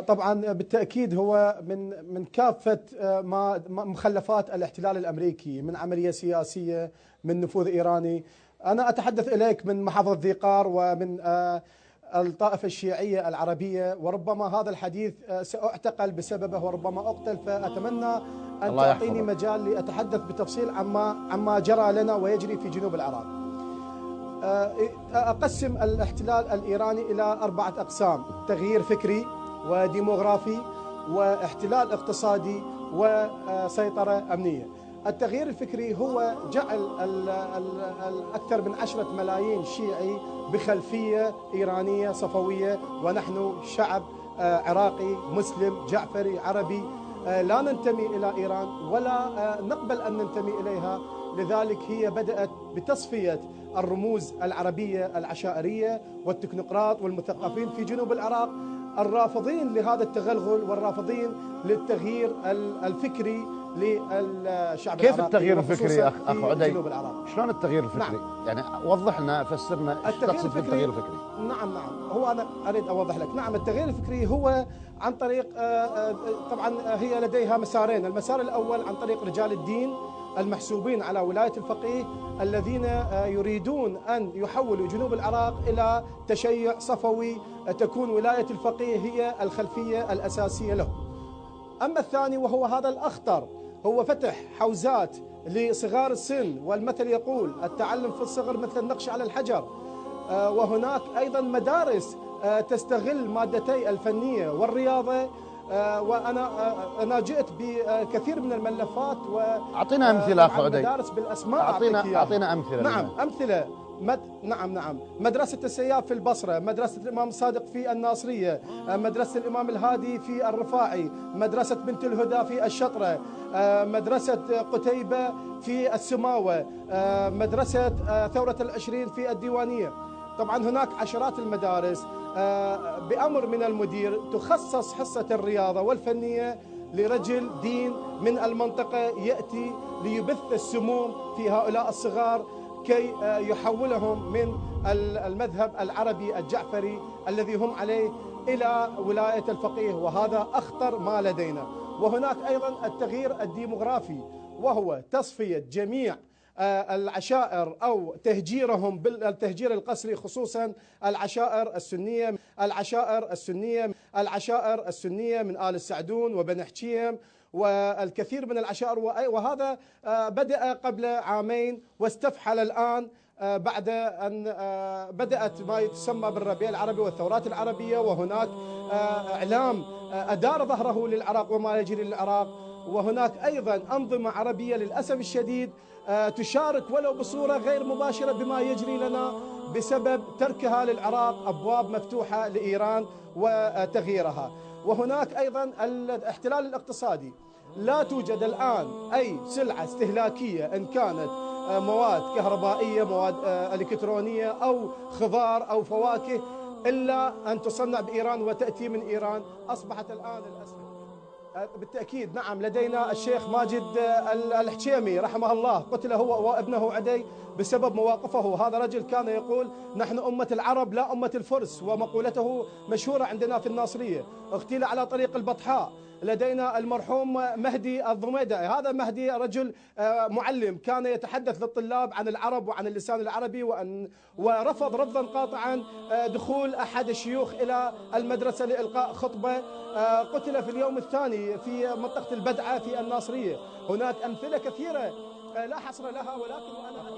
طبعا بالتأكيد هو من كافة مخلفات الاحتلال الأمريكي، من عملية سياسية، من نفوذ إيراني. أنا أتحدث إليك من محافظة ذي قار ومن الطائفة الشيعية العربية، وربما هذا الحديث سأعتقل بسببه وربما أقتل، فأتمنى أن تعطيني مجال لأتحدث بتفصيل عما جرى لنا ويجري في جنوب العراق. أقسم الاحتلال الإيراني إلى 4 أقسام: تغيير فكري وديموغرافي واحتلال اقتصادي وسيطرة أمنية. التغيير الفكري هو جعل أكثر من 10 ملايين شيعي بخلفية إيرانية صفوية، ونحن شعب عراقي مسلم جعفري عربي، لا ننتمي إلى إيران ولا نقبل أن ننتمي إليها. لذلك هي بدأت بتصفية الرموز العربية العشائرية والتكنوقراط والمثقفين في جنوب العراق، الرافضين لهذا التغلغل والرافضين للتغيير الفكري للشعب العراقي. كيف التغيير الفكري أخ عدي؟ شلون الطريق الفكري؟ نعم. يعني وضح لنا، فسرنا ايش تقصد بالتغيير الفكري. نعم هو أنا أريد أوضح لك. نعم، التغيير الفكري هو عن طريق طبعا هي لديها مسارين. المسار الأول عن طريق رجال الدين المحسوبين على ولاية الفقيه، الذين يريدون أن يحولوا جنوب العراق إلى تشيع صفوي، تكون ولاية الفقيه هي الخلفية الأساسية له. أما الثاني وهو هذا الأخطر، هو فتح حوزات لصغار السن، والمثل يقول التعلم في الصغر مثل النقش على الحجر. وهناك أيضا مدارس تستغل مادتي الفنية والرياضة. وأنا جئت بكثير من الملفات أعطينا أمثلة أخ عدي. مدارس بالأسماء. أعطينا أمثلة. نعم أمثلة. نعم مدرسة السياف في البصرة، مدرسة الإمام الصادق في الناصرية، مدرسة الإمام الهادي في الرفاعي، مدرسة بنت الهدى في الشطرة، مدرسة قتيبة في السماوة، مدرسة ثورة العشرين في الديوانية. طبعا هناك عشرات المدارس بأمر من المدير تخصص حصة الرياضة والفنية لرجل دين من المنطقة يأتي ليبث السموم في هؤلاء الصغار كي يحولهم من المذهب العربي الجعفري الذي هم عليه إلى ولاية الفقيه، وهذا أخطر ما لدينا. وهناك أيضا التغيير الديموغرافي، وهو تصفية جميع العشائر أو تهجيرهم بالتهجير القسري، خصوصا العشائر السنية من آل السعدون وبن حكيم والكثير من العشائر. وهذا بدأ قبل عامين واستفحل الآن بعد أن بدأت ما يسمى بالربيع العربي والثورات العربية، وهناك إعلام أدار ظهره للعراق وما يجري للعراق. وهناك أيضا أنظمة عربية للأسف الشديد تشارك ولو بصورة غير مباشرة بما يجري لنا بسبب تركها للعراق أبواب مفتوحة لإيران وتغييرها. وهناك أيضا الاحتلال الاقتصادي. لا توجد الآن أي سلعة استهلاكية إن كانت مواد كهربائية، مواد إلكترونية أو خضار أو فواكه، إلا أن تصنع بإيران وتأتي من إيران. أصبحت الآن للأسف. بالتأكيد نعم، لدينا الشيخ ماجد الحكيمي رحمه الله، قتل هو وابنه عدي بسبب مواقفه. هذا رجل كان يقول نحن أمة العرب لا أمة الفرس، ومقولته مشهورة عندنا في الناصرية. اغتيل على طريق البطحاء. لدينا المرحوم مهدي الضميدة، هذا مهدي رجل معلم كان يتحدث للطلاب عن العرب وعن اللسان العربي، ورفض رفضا قاطعا دخول أحد الشيوخ إلى المدرسة لإلقاء خطبة. قتل في اليوم الثاني في منطقة البدعة في الناصرية. هناك أمثلة كثيرة لا حصر لها، ولكن أنا